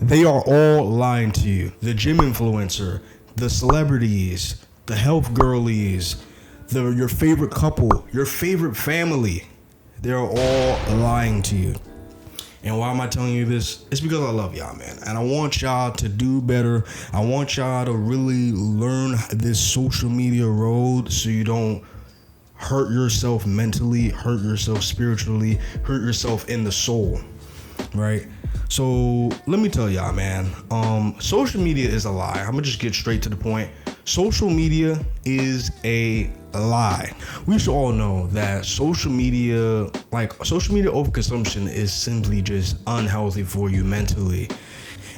They are all lying to you. The gym influencer, the celebrities, the health girlies, your favorite couple, your favorite family. They're all lying to you. And why am I telling you this? It's because I love y'all, man. And I want y'all to do better. I want y'all to really learn this social media road so you don't hurt yourself mentally, hurt yourself spiritually, hurt yourself in the soul, right? So let me tell y'all, man, social media is a lie. I'm gonna just get straight to the point. Social media is a lie. We should all know that social media overconsumption is simply just unhealthy for you mentally.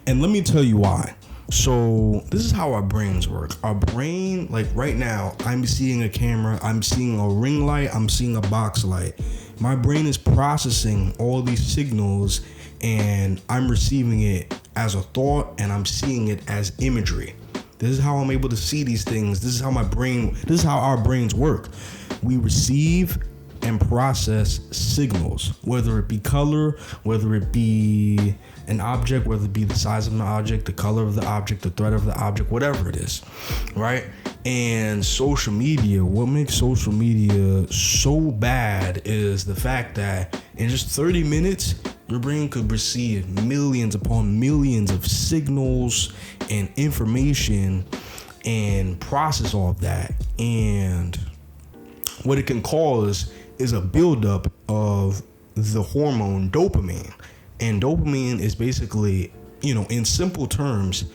And let me tell you why. So this is how our brains work. Our brain, like right now, I'm seeing a camera, I'm seeing a ring light, I'm seeing a box light. My brain is processing all these signals and I'm receiving it as a thought and I'm seeing it as imagery. This is how I'm able to see these things. This is how our brains work. We receive and process signals, whether it be color, whether it be an object, whether it be the size of the object, the color of the object, the threat of the object, whatever it is, right? And social media, what makes social media so bad is the fact that in just 30 minutes, your brain could receive millions upon millions of signals and information and process all of that. And what it can cause is a buildup of the hormone dopamine. And dopamine is basically, in simple terms,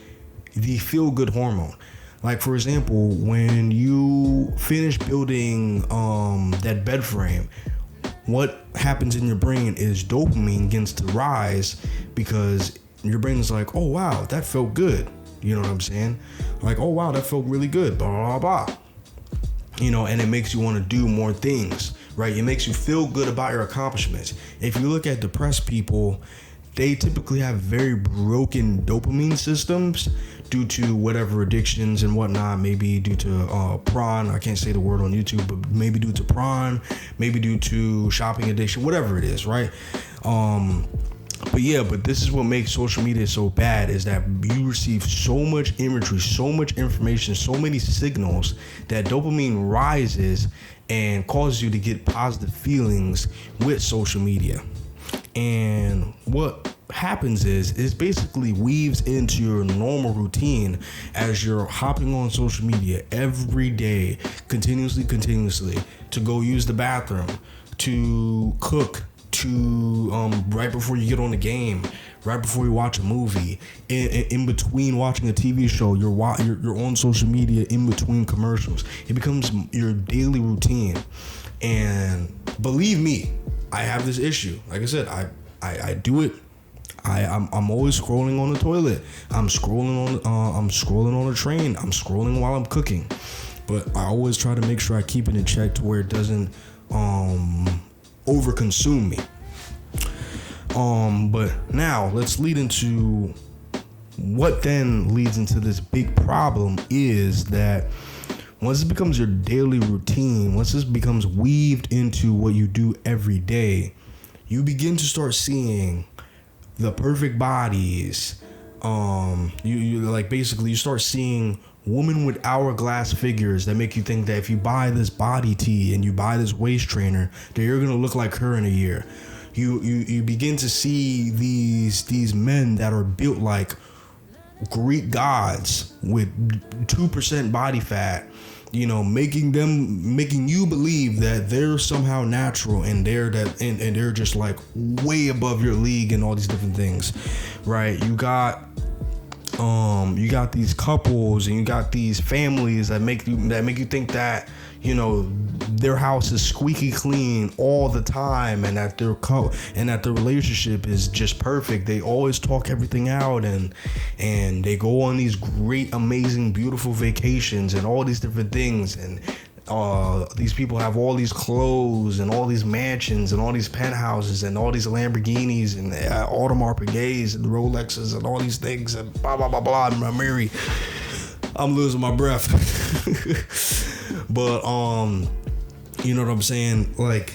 the feel-good hormone. Like, for example, when you finish building that bed frame, what happens in your brain is dopamine begins to rise because your brain is like, oh, wow, that felt good. You know what I'm saying? Like, oh, wow, that felt really good, blah, blah, blah. And it makes you want to do more things, right? It makes you feel good about your accomplishments. If you look at depressed people, they typically have very broken dopamine systems due to whatever addictions and whatnot, maybe due to prawn. I can't say the word on YouTube, but maybe due to prawn, maybe due to shopping addiction, whatever it is, right? But this is what makes social media so bad is that you receive so much imagery, so much information, so many signals that dopamine rises and causes you to get positive feelings with social media. And what happens is basically weaves into your normal routine as you're hopping on social media every day, continuously, to go use the bathroom, to cook, to right before you get on the game, right before you watch a movie, in between watching a TV show, you're on social media in between commercials. It becomes your daily routine. And believe me, I have this issue. Like I said, I do it. I'm always scrolling on the toilet. I'm scrolling on the train. I'm scrolling while I'm cooking. But I always try to make sure I keep it in check to where it doesn't overconsume me. But now let's lead into what then leads into this big problem is that once it becomes your daily routine, once this becomes weaved into what you do every day, you begin to start seeing the perfect bodies. You start seeing women with hourglass figures that make you think that if you buy this body tee and you buy this waist trainer, that you're gonna look like her in a year. You begin to see these men that are built like Greek gods with 2% body fat, making you believe that they're somehow natural and they're just like way above your league and all these different things, right? You got these couples and you got these families that make you think that their house is squeaky clean all the time and that their relationship is just perfect. They always talk everything out and they go on these great, amazing, beautiful vacations and all these different things, and these people have all these clothes and all these mansions and all these penthouses and all these Lamborghinis and Audemars Piguets and Rolexes and all these things and blah blah blah blah. I'm Mary. I'm losing my breath. But you know what I'm saying? Like,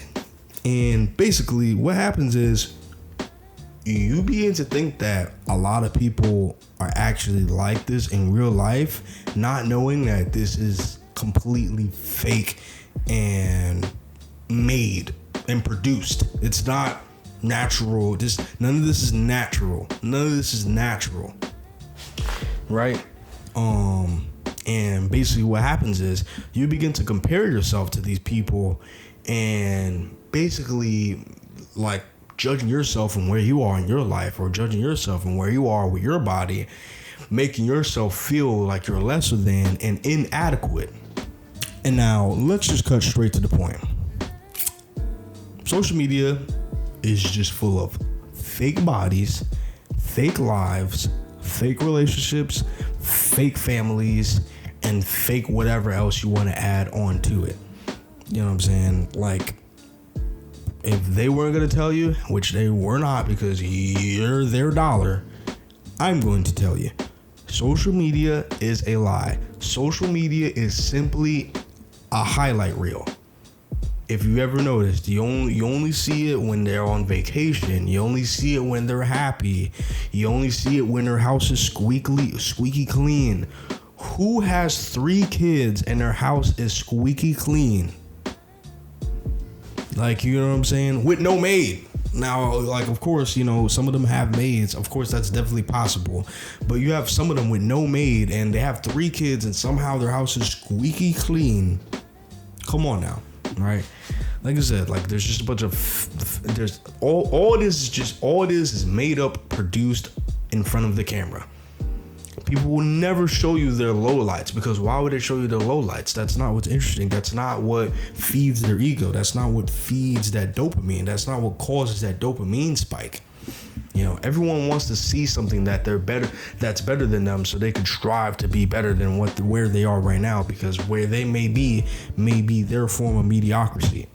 and basically what happens is you begin to think that a lot of people are actually like this in real life, not knowing that this is completely fake and made and produced. It's not natural. None of this is natural. None of this is natural. Right? And basically what happens is you begin to compare yourself to these people and basically like judging yourself from where you are in your life, or judging yourself from where you are with your body, making yourself feel like you're lesser than and inadequate. And now let's just cut straight to the point. Social media is just full of fake bodies, fake lives, fake relationships, fake families, and fake whatever else you want to add on to it. You know what I'm saying? Like, if they weren't going to tell you, which they were not because you're their dollar, I'm going to tell you. Social media is a lie. Social media is simply a highlight reel. If you ever noticed, you only see it when they're on vacation. You only see it when they're happy. You only see it when their house is squeaky clean. Who has 3 kids and their house is squeaky clean? Like, you know what I'm saying? With no maid. Now, like, of course, you know, some of them have maids. Of course, that's definitely possible. But you have some of them with no maid and they have 3 kids and somehow their house is squeaky clean. Come on now, right? Like I said, like, there's just a bunch of there's all it is made up, produced in front of the camera. People will never show you their lowlights, because why would they show you their lowlights? That's not what's interesting. That's not what feeds their ego. That's not what feeds that dopamine. That's not what causes that dopamine spike. You know, everyone wants to see something that that's better than them, so they can strive to be better than where they are right now, because where they may be their form of mediocrity.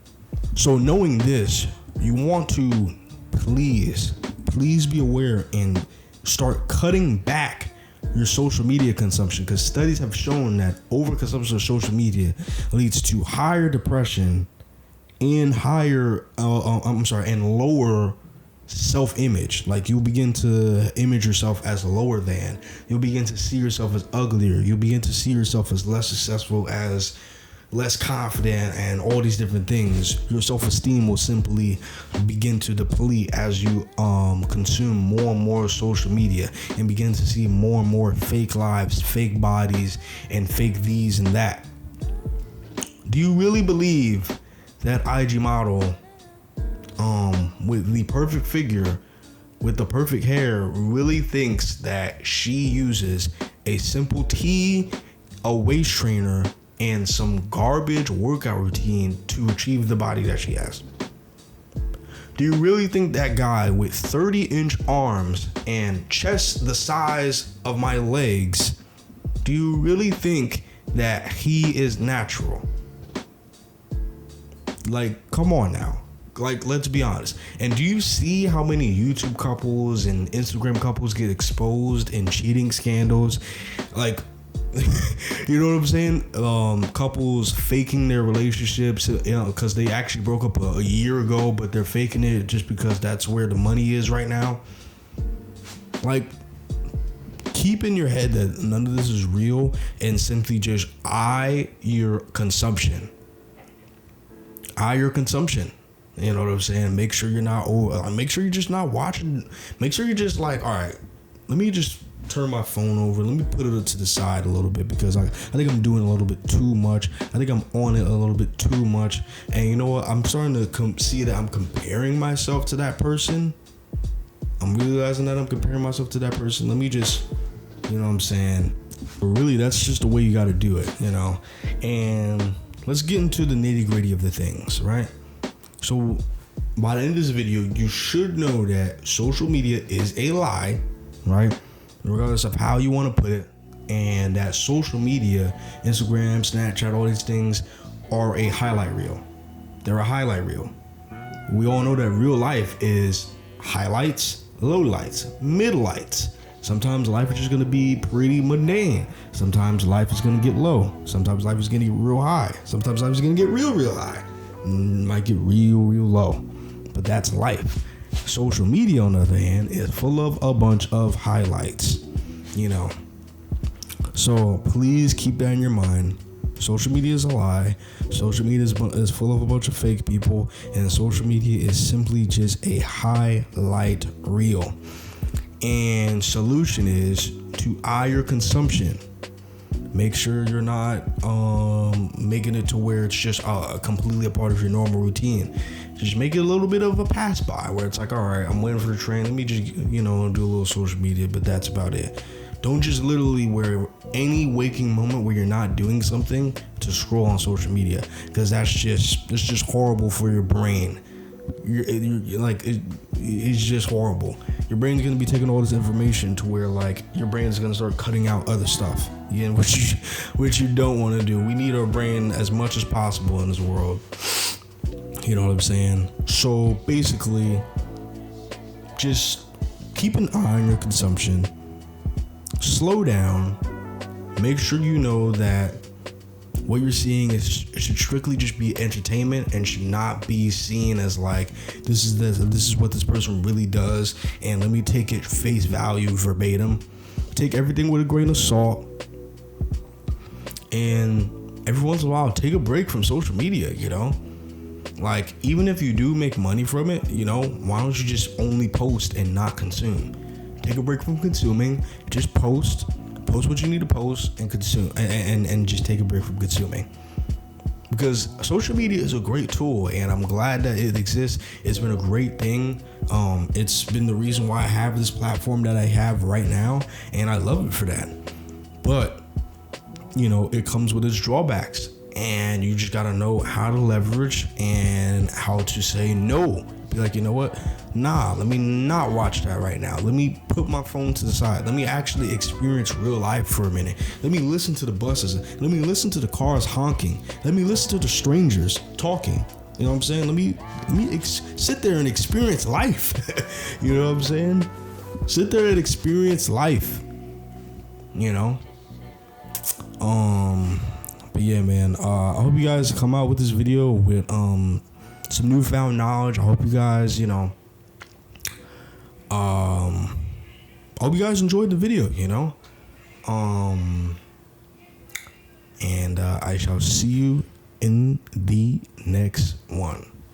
So knowing this, you want to please be aware and start cutting back your social media consumption, because studies have shown that overconsumption of social media leads to higher depression and and lower self-image. Like, you'll begin to image yourself as lower than. You'll begin to see yourself as uglier. You'll begin to see yourself as less successful, as less confident, and all these different things. Your self-esteem will simply begin to deplete as you consume more and more social media and begin to see more and more fake lives, fake bodies, and fake these and that. Do you really believe that IG model with the perfect figure, with the perfect hair, really thinks that she uses a simple tee, a waist trainer, and some garbage workout routine to achieve the body that she has? Do you really think that guy with 30-inch arms and chest the size of my legs, do you really think that he is natural? Like, come on now. Like, let's be honest. And do you see how many YouTube couples and Instagram couples get exposed in cheating scandals? Like, you know what I'm saying? Couples faking their relationships, you know, because they actually broke up a year ago, but they're faking it just because that's where the money is right now. Like, keep in your head that none of this is real, and simply just eye your consumption. Eye your consumption. You know what I'm saying? Make sure you're not make sure you're just not watching. Make sure you're just like, all right, let me just turn my phone over. Let me put it to the side a little bit, because I think I'm doing a little bit too much. I think I'm on it a little bit too much. And you know what? I'm starting to see that I'm comparing myself to that person. I'm realizing that I'm comparing myself to that person. Let me just, you know what I'm saying? But really, that's just the way you got to do it, you know? And let's get into the nitty gritty of the things, right? So by the end of this video, you should know that social media is a lie, right? Regardless of how you want to put it. And that social media, Instagram, Snapchat, all these things are a highlight reel. They're a highlight reel. We all know that real life is highlights, lowlights, midlights. Sometimes life is just going to be pretty mundane. Sometimes life is going to get low. Sometimes life is going to get real high. Sometimes life is going to get real high. Might get real low. But that's life. Social media, on the other hand, is full of a bunch of highlights, you know. So please keep that in your mind. Social media is a lie. Social media is full of a bunch of fake people, and social media is simply just a highlight reel. And solution is to eye your consumption. Make sure you're not making it to where it's just completely a part of your normal routine. Just make it a little bit of a pass by where it's like, all right, I'm waiting for the train. Let me just, do a little social media, but that's about it. Don't just literally where any waking moment where you're not doing something to scroll on social media, because that's just horrible for your brain. It's just horrible. Your brain's gonna be taking all this information to where like your brain's gonna start cutting out other stuff, which you don't want to do. We need our brain as much as possible in this world. You know what I'm saying? So basically, just keep an eye on your consumption. Slow down. Make sure you know that what you're seeing should strictly just be entertainment and should not be seen as like this is what this person really does, and let me take it face value verbatim. Take everything with a grain of salt, and every once in a while take a break from social media. Like, even if you do make money from it, why don't you just only post and not consume? Take a break from consuming. Just post what you need to post and consume, and just take a break from consuming. Because social media is a great tool, and I'm glad that it exists. It's been a great thing. It's been the reason why I have this platform that I have right now, and I love it for that. But it comes with its drawbacks, and you just gotta know how to leverage and how to say no. Be like, you know what? Nah, let me not watch that right now. Let me put my phone to the side. Let me actually experience real life for a minute. Let me listen to the buses. Let me listen to the cars honking. Let me listen to the strangers talking. You know what I'm saying? Let me sit there and experience life. You know what I'm saying? Sit there and experience life. But yeah, man. I hope you guys come out with this video with some newfound knowledge. I hope you guys, I hope you guys enjoyed the video, and I shall see you in the next one.